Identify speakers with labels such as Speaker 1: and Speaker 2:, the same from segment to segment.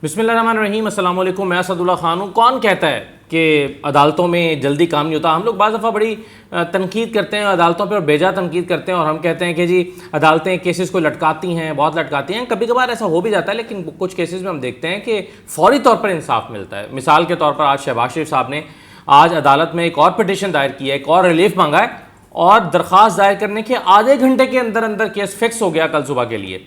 Speaker 1: بسم اللہ الرحمن الرحیم. السلام علیکم. میں اسد اللہ خان ہوں. کون کہتا ہے کہ عدالتوں میں جلدی کام نہیں ہوتا؟ ہم لوگ بعض دفعہ بڑی تنقید کرتے ہیں عدالتوں پہ اور بیجا تنقید کرتے ہیں، اور ہم کہتے ہیں کہ جی عدالتیں کیسز کو لٹکاتی ہیں، بہت لٹکاتی ہیں. کبھی کبھار ایسا ہو بھی جاتا ہے، لیکن کچھ کیسز میں ہم دیکھتے ہیں کہ فوری طور پر انصاف ملتا ہے. مثال کے طور پر آج شہباز شریف صاحب نے آج عدالت میں ایک اور پٹیشن دائر کی ہے، ایک اور ریلیف مانگا ہے، اور درخواست دائر کرنے کے آدھے گھنٹے کے اندر اندر کیس فکس ہو گیا کل صبح کے لیے.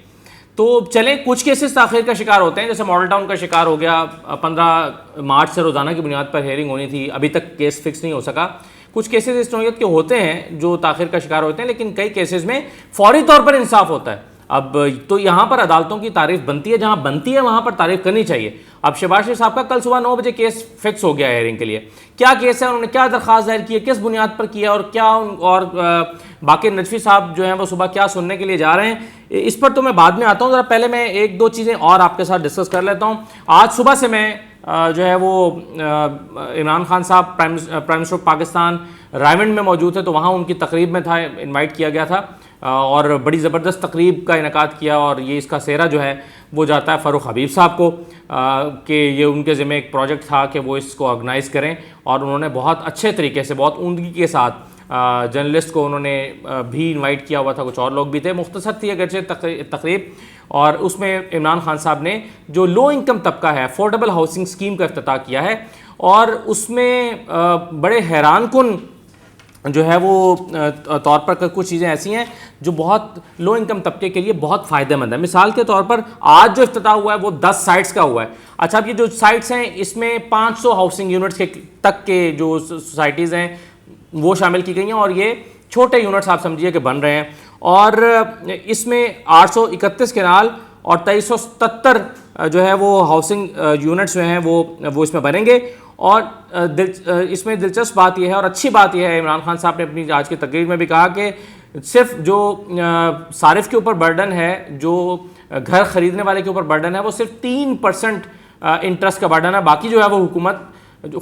Speaker 1: تو چلیں، کچھ کیسز تاخیر کا شکار ہوتے ہیں، جیسے ماڈل ٹاؤن کا شکار ہو گیا. 15 مارچ سے روزانہ کی بنیاد پر ہیئرنگ ہونی تھی، ابھی تک کیس فکس نہیں ہو سکا. کچھ کیسز اس نوعیت کے ہوتے ہیں جو تاخیر کا شکار ہوتے ہیں، لیکن کئی کیسز میں فوری طور پر انصاف ہوتا ہے. اب تو یہاں پر عدالتوں کی تعریف بنتی ہے، جہاں بنتی ہے وہاں پر تعریف کرنی چاہیے. اب شہباز شریف صاحب کا کل صبح 9 بجے کیس فکس ہو گیا ہیئرنگ کے لیے. کیا کیس ہے، انہوں نے کیا درخواست دائر کی ہے، کس بنیاد پر کیا، اور کیا اور باقی نجفی صاحب جو ہیں وہ صبح کیا سننے کے لیے جا رہے ہیں، اس پر تو میں بعد میں آتا ہوں. ذرا پہلے میں ایک دو چیزیں اور آپ کے ساتھ ڈسکس کر لیتا ہوں. آج صبح سے میں جو ہے وہ عمران خان صاحب prime minister of Pakistan Raiwind میں موجود تھے، تو وہاں ان کی تقریب میں تھا، انوائٹ کیا گیا تھا، اور بڑی زبردست تقریب کا انعقاد کیا. اور یہ اس کا سہرا جو ہے وہ جاتا ہے فاروق حبیب صاحب کو، کہ یہ ان کے ذمہ ایک پروجیکٹ تھا کہ وہ اس کو آرگنائز کریں، اور انہوں نے بہت اچھے طریقے سے، بہت عمدگی کے ساتھ جرنلسٹ کو انہوں نے بھی انوائٹ کیا ہوا تھا، کچھ اور لوگ بھی تھے. مختصر تھی اگرچہ تقریب، اور اس میں عمران خان صاحب نے جو لو انکم طبقہ ہے افورڈیبل ہاؤسنگ اسکیم کا افتتاح کیا ہے، اور اس میں بڑے حیران کن جو ہے وہ طور پر کچھ چیزیں ایسی ہیں جو بہت لو انکم طبقے کے لیے بہت فائدہ مند ہے. مثال کے طور پر آج جو افتتاح ہوا ہے وہ 10 سائٹس کا ہوا ہے. اچھا، اب یہ جو سائٹس ہیں اس میں 500 ہاؤسنگ یونٹس تک کے جو سوسائٹیز ہیں وہ شامل کی گئی ہیں، اور یہ چھوٹے یونٹس آپ سمجھیے کہ بن رہے ہیں. اور اس میں 831 کنال اور 2377 جو ہے وہ ہاؤسنگ یونٹس جو ہیں وہ اس میں بنیں گے. اور اس میں دلچسپ بات یہ ہے اور اچھی بات یہ ہے، عمران خان صاحب نے اپنی آج کی تقریر میں بھی کہا کہ صرف جو صارف کے اوپر برڈن ہے، جو گھر خریدنے والے کے اوپر برڈن ہے، وہ صرف 3% انٹرسٹ کا برڈن ہے، باقی جو ہے وہ حکومت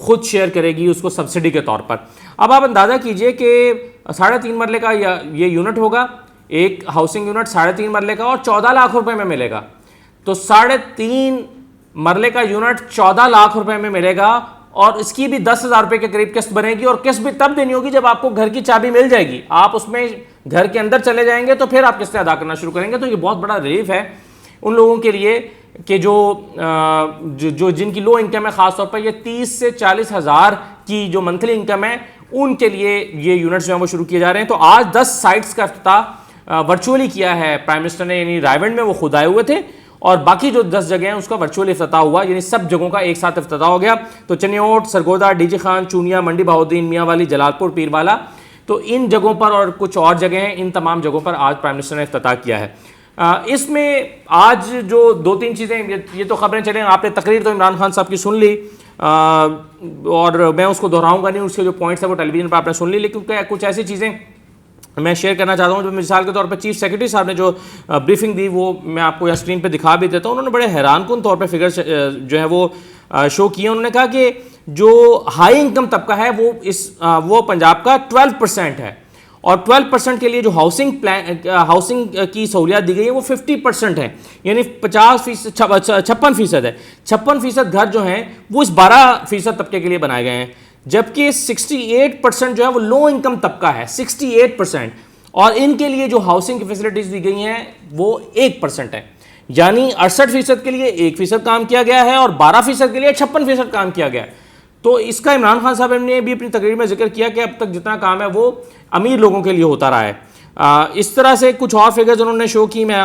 Speaker 1: خود شیئر کرے گی اس کو سبسڈی کے طور پر. اب آپ اندازہ کیجئے کہ 3.5 مرلے کا یہ یونٹ ہوگا، ایک ہاؤسنگ یونٹ 3.5 مرلے کا، اور 14 لاکھ روپے میں ملے گا. تو 3.5 مرلے کا یونٹ 14 لاکھ روپے میں ملے گا، اور اس کی بھی 10,000 روپے کے قریب قسط بنے گی. اور قسط بھی تب دینی ہوگی جب آپ کو گھر کی چابی مل جائے گی. آپ اس میں گھر کے اندر چلے جائیں گے تو پھر آپ قسطیں ادا کرنا شروع کریں گے. تو یہ بہت بڑا ریلیف ہے ان لوگوں کے لیے کہ جو جن کی لو انکم ہے، خاص طور پر یہ 30 سے 40 ہزار کی جو منتھلی انکم ہے، ان کے لیے یہ یونٹس جو ہیں وہ شروع کیے جا رہے ہیں. تو آج 10 سائٹس کا افتتاح ورچولی کیا ہے پرائم منسٹر نے، یعنی رائیونڈ میں وہ خود آئے ہوئے تھے، اور باقی جو 10 جگہیں ہیں اس کا ورچوئل افتتاح ہوا، یعنی سب جگہوں کا ایک ساتھ افتتاح ہو گیا. تو چنیوٹ، سرگودا، ڈی جی خان، چونیا، منڈی بہاؤالدین، میاں والی، جلال پور، پیروالا، تو ان جگہوں پر اور کچھ اور جگہیں ہیں، ان تمام جگہوں پر آج پرائم منسٹر نے افتتاح کیا ہے. اس میں آج جو 2-3 چیزیں، یہ تو خبریں چلیں، آپ نے تقریر تو عمران خان صاحب کی سن لی، اور میں اس کو دہراؤں گا نہیں، اس کے جو پوائنٹس ہیں وہ ٹیلی ویژن پر آپ نے سن لی، لیکن کچھ ایسی چیزیں میں شیئر کرنا چاہتا ہوں. جو مثال کے طور پر چیف سیکرٹری صاحب نے جو بریفنگ دی، وہ میں آپ کو یہاں اسکرین پہ دکھا بھی دیتا ہوں. انہوں نے بڑے حیران کن طور پہ فگر جو ہے وہ شو کیے. انہوں نے کہا کہ جو ہائی انکم طبقہ ہے وہ پنجاب کا 12% ہے، اور 12% کے لیے جو ہاؤسنگ کی سہولیات دی گئی ہیں وہ 50% ہیں، یعنی 56% ہے. 56% گھر جو ہیں وہ اس 12% طبقے کے لیے بنائے گئے ہیں، جبکہ 68% جو ہے وہ لو انکم طبقہ ہے، 68%. اور ان کے لیے جو ہاؤسنگ کی فیسلٹیز دی گئی ہیں وہ 1% ہے، یعنی 68% کے لیے 1% کام کیا گیا ہے، اور 12% کے لیے 56% کام کیا گیا ہے. تو اس کا عمران خان صاحب نے بھی اپنی تقریر میں ذکر کیا کہ اب تک جتنا کام ہے وہ امیر لوگوں کے لیے ہوتا رہا ہے. اس طرح سے کچھ اور فگرز انہوں نے شو کی، میں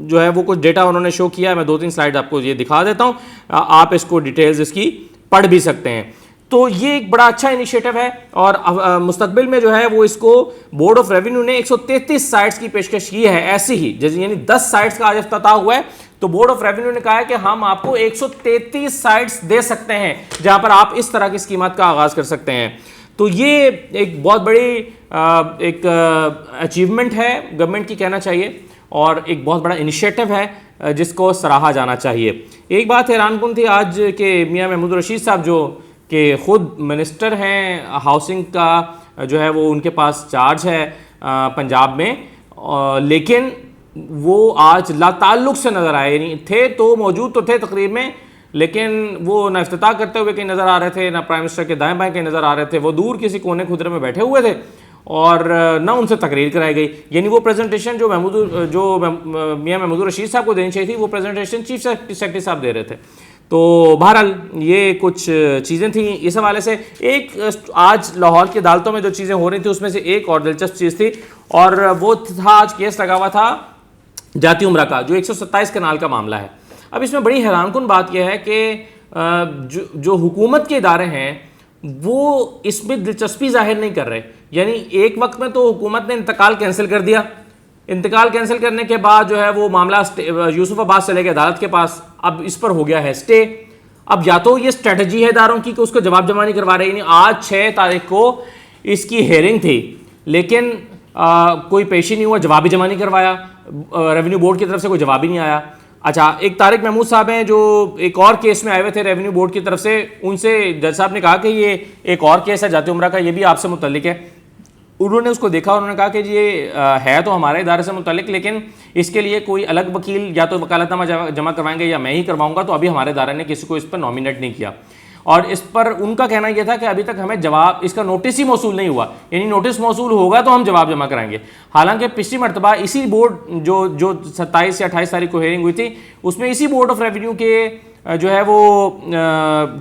Speaker 1: جو ہے وہ کچھ ڈیٹا انہوں نے شو کیا ہے. میں 2-3 سلائیڈ آپ کو یہ دکھا دیتا ہوں، آپ اس کو ڈیٹیلز اس کی پڑھ بھی سکتے ہیں. تو یہ ایک بڑا اچھا انیشیٹو ہے، اور مستقبل میں جو ہے وہ اس کو بورڈ آف ریونیو نے 133 سائٹس کی پیشکش کی ہے ایسی ہی، یعنی 10 سائٹس کا آج افتتاح ہوا ہے، تو بورڈ آف ریونیو نے کہا ہے کہ ہم آپ کو 133 سائٹس دے سکتے ہیں جہاں پر آپ اس طرح کی اسکیمات کا آغاز کر سکتے ہیں. تو یہ ایک بہت بڑی ایک اچیومنٹ ہے گورنمنٹ کی، کہنا چاہیے، اور ایک بہت بڑا انیشیٹو ہے جس کو سراہا جانا چاہیے. ایک بات حیران کن تھی آج کہ میاں محمود رشید صاحب جو کہ خود منسٹر ہیں ہاؤسنگ کا، جو ہے وہ ان کے پاس چارج ہے پنجاب میں، لیکن وہ آج لا تعلق سے نظر آئے، یعنی تھے تو موجود تو تھے تقریب میں، لیکن وہ نہ افتتاح کرتے ہوئے کہیں نظر آ رہے تھے، نہ پرائم منسٹر کے دائیں بائیں کہیں نظر آ رہے تھے، وہ دور کسی کونے خدرے میں بیٹھے ہوئے تھے اور نہ ان سے تقریر کرائی گئی. یعنی وہ پریزنٹیشن جو میاں محمود الرشید صاحب کو دینی چاہیے تھی، وہ پریزنٹیشن چیف سیکرٹری صاحب دے رہے تھے. تو بہرحال یہ کچھ چیزیں تھیں اس حوالے سے. ایک آج لاہور کی عدالتوں میں جو چیزیں ہو رہی تھیں اس میں سے ایک اور دلچسپ چیز تھی، اور وہ تھا آج کیس لگا ہوا تھا جاتی عمرہ کا، جو 127 کنال کا معاملہ ہے. اب اس میں بڑی حیران کن بات یہ ہے کہ جو حکومت کے ادارے ہیں وہ اس میں دلچسپی ظاہر نہیں کر رہے. یعنی ایک وقت میں تو حکومت نے انتقال کینسل کر دیا، انتقال کینسل کرنے کے بعد جو ہے وہ معاملہ یوسف عباس چلے گئے عدالت کے پاس، اب اس پر ہو گیا ہے اسٹے. اب یا تو یہ اسٹریٹجی ہے اداروں کی کہ اس کو جواب جمع نہیں کروا رہے. یعنی آج 6 تاریخ کو اس کی ہیئرنگ تھی لیکن کوئی پیشی نہیں ہوا، جواب ہی جمع نہیں کروایا، ریونیو بورڈ کی طرف سے کوئی جواب ہی نہیں آیا. اچھا، ایک طارق محمود صاحب ہیں جو ایک اور کیس میں آئے ہوئے تھے ریونیو بورڈ کی طرف سے، ان سے جج صاحب نے کہا کہ یہ ایک اور کیس ہے جاتی عمرہ کا، یہ بھی آپ سے متعلق ہے. انہوں نے اس کو دیکھا، انہوں نے کہا کہ یہ ہے تو ہمارے ادارے سے متعلق، لیکن اس کے لیے کوئی الگ وکیل یا تو وکالت نامہ جمع کروائیں گے یا میں ہی کرواؤں گا. تو ابھی ہمارے ادارے نے کسی کو اس پر نامینیٹ نہیں کیا، اور اس پر ان کا کہنا یہ تھا کہ ابھی تک ہمیں جواب، اس کا نوٹس ہی موصول نہیں ہوا، یعنی نوٹس موصول ہوگا تو ہم جواب جمع کرائیں گے. حالانکہ پچھلی مرتبہ اسی بورڈ جو 27 یا 28 تاریخ کو ہیئرنگ ہوئی تھی، اس میں اسی بورڈ آف ریونیو کے جو ہے وہ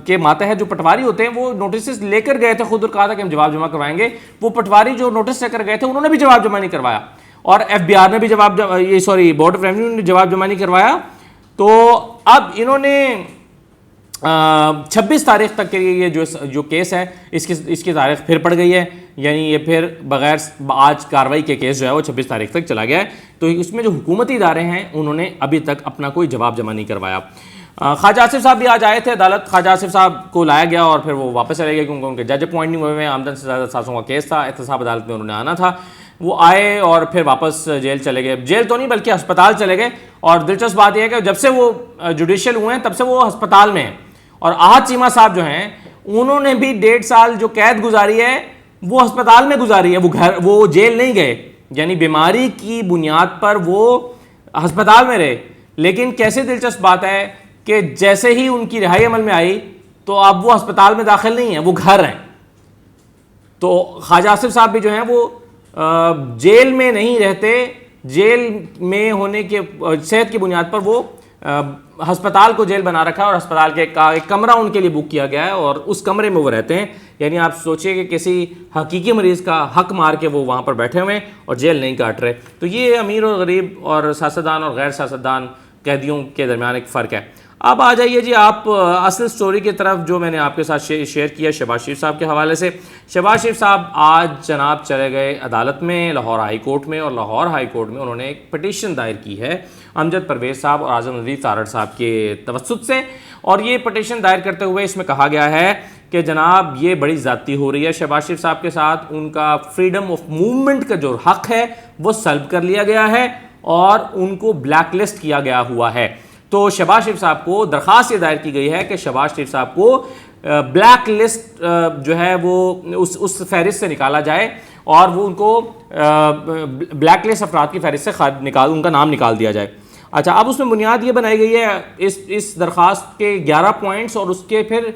Speaker 1: کے ماتحت جو پٹواری ہوتے ہیں وہ نوٹسز لے کر گئے تھے خود، اور کہا تھا کہ ہم جواب جمع کروائیں گے. وہ پٹواری جو نوٹس لے کر گئے تھے انہوں نے بھی جواب جمع نہیں کروایا، اور ایف بی آر نے بھی بورڈ آف ریونیو نے جواب جمع نہیں کروایا. تو اب انہوں نے 26 تاریخ تک کے یہ جو کیس ہے اس کی تاریخ پھر پڑ گئی ہے. یعنی یہ پھر بغیر آج کاروائی کے کیس جو ہے وہ 26 تاریخ تک چلا گیا ہے. تو اس میں جو حکومتی ادارے ہیں انہوں نے ابھی تک اپنا کوئی جواب جمع نہیں کروایا. خواجہ آصف صاحب بھی آج آئے تھے عدالت. خواجہ آصف صاحب کو لایا گیا اور پھر وہ واپس چلے گئے کیونکہ ان کے جج اپوائنٹ نہیں ہوئے ہیں. آمدن سے زیادہ سازوں کا کیس تھا، احتساب عدالت میں انہوں نے آنا تھا. وہ آئے اور پھر واپس جیل چلے گئے. جیل تو نہیں بلکہ ہسپتال چلے گئے. اور دلچسپ بات یہ ہے کہ جب سے وہ جوڈیشل ہوئے ہیں تب سے وہ ہسپتال میں ہیں. اور احد چیمہ صاحب جو ہیں انہوں نے بھی 1.5 سال جو قید گزاری ہے وہ ہسپتال میں گزاری ہے، وہ جیل نہیں گئے. یعنی بیماری کی بنیاد پر وہ ہسپتال میں رہے. لیکن کیسے دلچسپ بات ہے کہ جیسے ہی ان کی رہائی عمل میں آئی تو اب وہ ہسپتال میں داخل نہیں ہیں، وہ گھر ہیں. تو خواجہ آصف صاحب بھی جو ہیں وہ جیل میں نہیں رہتے، جیل میں ہونے کے صحت کی بنیاد پر وہ ہسپتال کو جیل بنا رکھا ہے، اور ہسپتال کے ایک کمرہ ان کے لیے بک کیا گیا ہے اور اس کمرے میں وہ رہتے ہیں. یعنی آپ سوچئے کہ کسی حقیقی مریض کا حق مار کے وہ وہاں پر بیٹھے ہوئے ہیں اور جیل نہیں کاٹ رہے. تو یہ امیر اور غریب اور سیاستدان اور غیر سیاستدان قیدیوں کے درمیان ایک فرق ہے. اب آ جائیے جی آپ اصل سٹوری کی طرف جو میں نے آپ کے ساتھ شیئر کیا شہباز شریف صاحب کے حوالے سے. شہباز شریف صاحب آج جناب چلے گئے عدالت میں، لاہور ہائی کورٹ میں، اور لاہور ہائی کورٹ میں انہوں نے ایک پٹیشن دائر کی ہے امجد پرویز صاحب اور اعظم نذیر تارڑ صاحب کے توسط سے. اور یہ پٹیشن دائر کرتے ہوئے اس میں کہا گیا ہے کہ جناب یہ بڑی زیادتی ہو رہی ہے شہباز شریف صاحب کے ساتھ، ان کا فریڈم آف موومنٹ کا جو حق ہے وہ سلب کر لیا گیا ہے اور ان کو بلیک لسٹ کیا گیا ہوا ہے. تو شہباز شریف صاحب کو درخواست یہ دائر کی گئی ہے کہ شہباز شریف صاحب کو بلیک لسٹ جو ہے وہ اس فہرست سے نکالا جائے اور وہ ان کو بلیک لسٹ افراد کی فہرست سے ان کا نام نکال دیا جائے. اچھا، اب اس میں بنیاد یہ بنائی گئی ہے اس درخواست کے 11 پوائنٹس اور اس کے پھر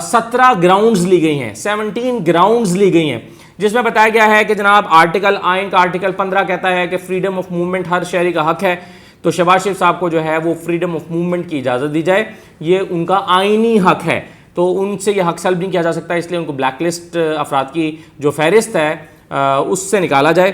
Speaker 1: 17 گراؤنڈز لی گئی ہیں، 17 گراؤنڈز لی گئی ہیں، جس میں بتایا گیا ہے کہ جناب آئین کا آرٹیکل 15 کہتا ہے کہ فریڈم آف موومنٹ ہر شہری کا حق ہے. تو شہباز شریف صاحب کو جو ہے وہ فریڈم آف موومنٹ کی اجازت دی جائے، یہ ان کا آئینی حق ہے. تو ان سے یہ حق سلب نہیں کیا جا سکتا، اس لیے ان کو بلیک لسٹ افراد کی جو فہرست ہے اس سے نکالا جائے.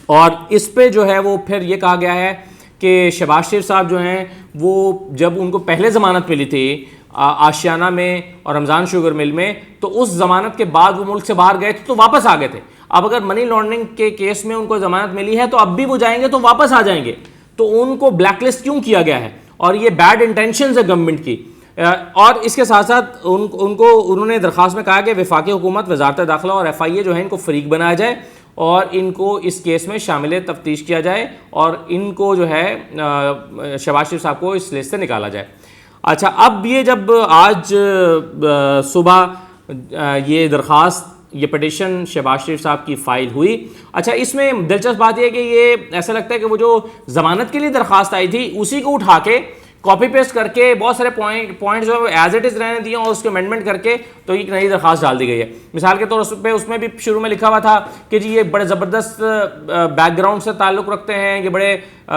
Speaker 1: اور اس پہ جو ہے وہ پھر یہ کہا گیا ہے کہ شہباز شریف صاحب جو ہیں وہ جب ان کو پہلے ضمانت ملی تھی آشیانہ میں اور رمضان شوگر مل میں، تو اس ضمانت کے بعد وہ ملک سے باہر گئے تھے تو واپس آ گئے تھے. اب اگر منی لانڈرنگ کے کیس میں ان کو ضمانت ملی ہے تو اب بھی وہ جائیں گے تو واپس آ جائیں گے. تو ان کو بلیک لسٹ کیوں کیا گیا ہے؟ اور یہ بیڈ انٹینشنز ہے گورنمنٹ کی. اور اس کے ساتھ ساتھ انہوں نے درخواست میں کہا کہ وفاقی حکومت، وزارت داخلہ اور ایف آئی اے جو ہے ان کو فریق بنایا جائے اور ان کو اس کیس میں شامل تفتیش کیا جائے اور ان کو جو ہے شہباز شریف صاحب کو اس لسٹ سے نکالا جائے. اچھا، اب یہ جب آج صبح یہ درخواست یہ پٹیشن شہباز شریف صاحب کی فائل ہوئی. اچھا اس میں دلچسپ بات یہ ہے کہ یہ ایسا لگتا ہے کہ وہ جو ضمانت کے لیے درخواست آئی تھی اسی کو اٹھا کے کاپی پیسٹ کر کے بہت سارے پوائنٹ جو ہے ایز اٹ از رہنے دیے اور اس کے امینڈمنٹ کر کے تو ایک نئی درخواست ڈال دی گئی ہے. مثال کے طور پہ اس میں بھی شروع میں لکھا ہوا تھا کہ جی یہ بڑے زبردست بیک گراؤنڈ سے تعلق رکھتے ہیں, یہ بڑے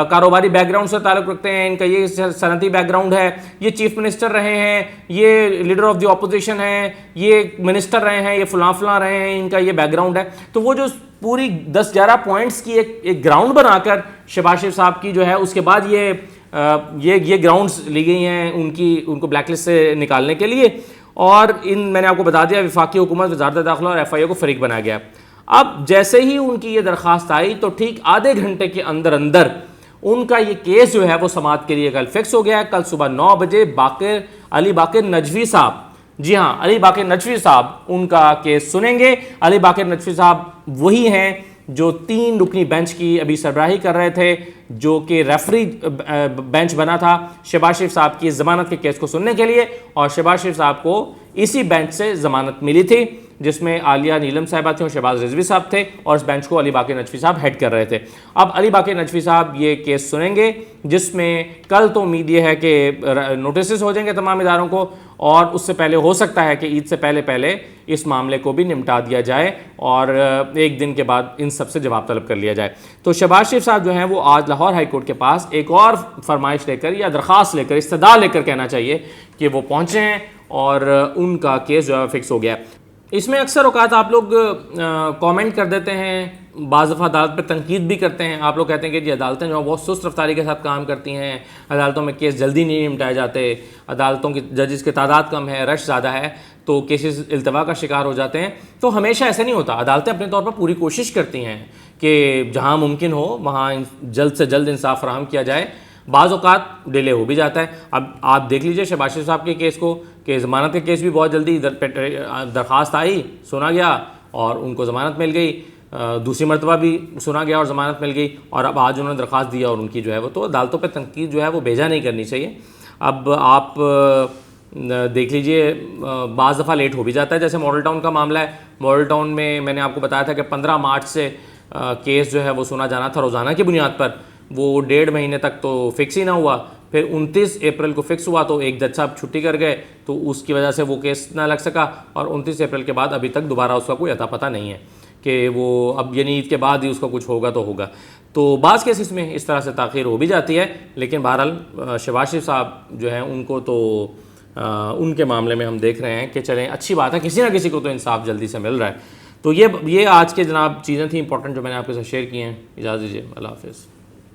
Speaker 1: کاروباری بیک گراؤنڈ سے تعلق رکھتے ہیں, ان کا یہ صنعتی بیک گراؤنڈ ہے, یہ چیف منسٹر رہے ہیں, یہ لیڈر آف دی اپوزیشن ہیں, یہ منسٹر رہے ہیں, یہ فلاں فلاں رہے ہیں, ان کا یہ بیک گراؤنڈ ہے. تو وہ جو پوری 10-11 پوائنٹس کی ایک گراؤنڈ بنا کر شہباز شریف صاحب کی جو ہے اس کے بعد یہ گراؤنڈز لی گئی ہیں ان کو بلیک لسٹ سے نکالنے کے لیے. اور میں نے آپ کو بتا دیا وفاقی حکومت, وزارت داخلہ اور ایف آئی اے کو فریق بنایا گیا. اب جیسے ہی ان کی یہ درخواست آئی تو ٹھیک آدھے گھنٹے کے اندر ان کا یہ کیس جو ہے وہ سماعت کے لیے کل فکس ہو گیا ہے. کل صبح 9 بجے علی باقر نجوی صاحب, جی ہاں علی باقر نجوی صاحب ان کا کیس سنیں گے. علی باقر نجوی صاحب وہی ہیں جو 3 رکنی بینچ کی ابھی سربراہی کر رہے تھے, جو کہ ریفری بینچ بنا تھا شہباز شریف صاحب کی ضمانت کے کیس کو سننے کے لیے. اور شہباز شریف صاحب کو اسی بینچ سے ضمانت ملی تھی جس میں عالیہ نیلم صاحبہ تھیں اور شہباز رضوی صاحب تھے, اور اس بینچ کو علی باقر نجوی صاحب ہیڈ کر رہے تھے. اب علی باقر نجوی صاحب یہ کیس سنیں گے جس میں کل تو امید یہ ہے کہ نوٹسز ہو جائیں گے تمام اداروں کو, اور اس سے پہلے ہو سکتا ہے کہ عید سے پہلے اس معاملے کو بھی نمٹا دیا جائے اور 1 دن کے بعد ان سب سے جواب طلب کر لیا جائے. تو شہباز شریف صاحب جو ہیں وہ آج لاہور ہائی کورٹ کے پاس ایک اور فرمائش لے کر یا درخواست لے کر, استدعا لے کر کہنا چاہیے کہ وہ پہنچے ہیں اور ان کا کیس جو ہے فکس ہو گیا. اس میں اکثر اوقات آپ لوگ کامنٹ کر دیتے ہیں, بعض دفعہ عدالت پہ تنقید بھی کرتے ہیں. آپ لوگ کہتے ہیں کہ جی عدالتیں جو ہیں بہت سست رفتاری کے ساتھ کام کرتی ہیں, عدالتوں میں کیس جلدی نہیں نمٹائے جاتے, عدالتوں کی ججز کی تعداد کم ہے, رش زیادہ ہے تو کیسز التوا کا شکار ہو جاتے ہیں. تو ہمیشہ ایسا نہیں ہوتا. عدالتیں اپنے طور پر پوری کوشش کرتی ہیں کہ جہاں ممکن ہو وہاں جلد سے جلد انصاف فراہم کیا جائے. بعض اوقات ڈیلے ہو بھی جاتا ہے. اب آپ دیکھ لیجئے شہباز شریف صاحب کے کیس کو کہ ضمانت کے کیس بھی بہت جلدی درخواست آئی, سنا گیا اور ان کو ضمانت مل گئی, دوسری مرتبہ بھی سنا گیا اور ضمانت مل گئی, اور اب آج انہوں نے درخواست دیا اور ان کی جو ہے وہ, تو عدالتوں پہ تنقید جو ہے وہ بھیجا نہیں کرنی چاہیے. اب آپ دیکھ لیجئے بعض دفعہ لیٹ ہو بھی جاتا ہے, جیسے ماڈل ٹاؤن کا معاملہ ہے. ماڈل ٹاؤن میں نے آپ کو بتایا تھا کہ 15 مارچ سے کیس جو ہے وہ سنا جانا تھا روزانہ کی بنیاد پر, وہ 1.5 مہینے تک تو فکس ہی نہ ہوا. پھر 29 اپریل کو فکس ہوا تو ایک جج صاحب چھٹی کر گئے تو اس کی وجہ سے وہ کیس نہ لگ سکا, اور 29 اپریل کے بعد ابھی تک دوبارہ اس کا کوئی عطا پتہ نہیں ہے کہ وہ اب یعنی عید کے بعد ہی اس کا کچھ ہوگا تو ہوگا. تو بعض کیسز میں اس طرح سے تاخیر ہو بھی جاتی ہے, لیکن بہرحال شہباز شریف صاحب جو ہیں ان کو تو ان کے معاملے میں ہم دیکھ رہے ہیں کہ چلیں اچھی بات ہے, کسی نہ کسی کو تو انصاف جلدی سے مل رہا ہے. تو یہ آج کے جناب چیزیں تھیں امپورٹنٹ جو میں نے آپ کے ساتھ شیئر کی ہیں. اجازت دیجیے, اللہ حافظ.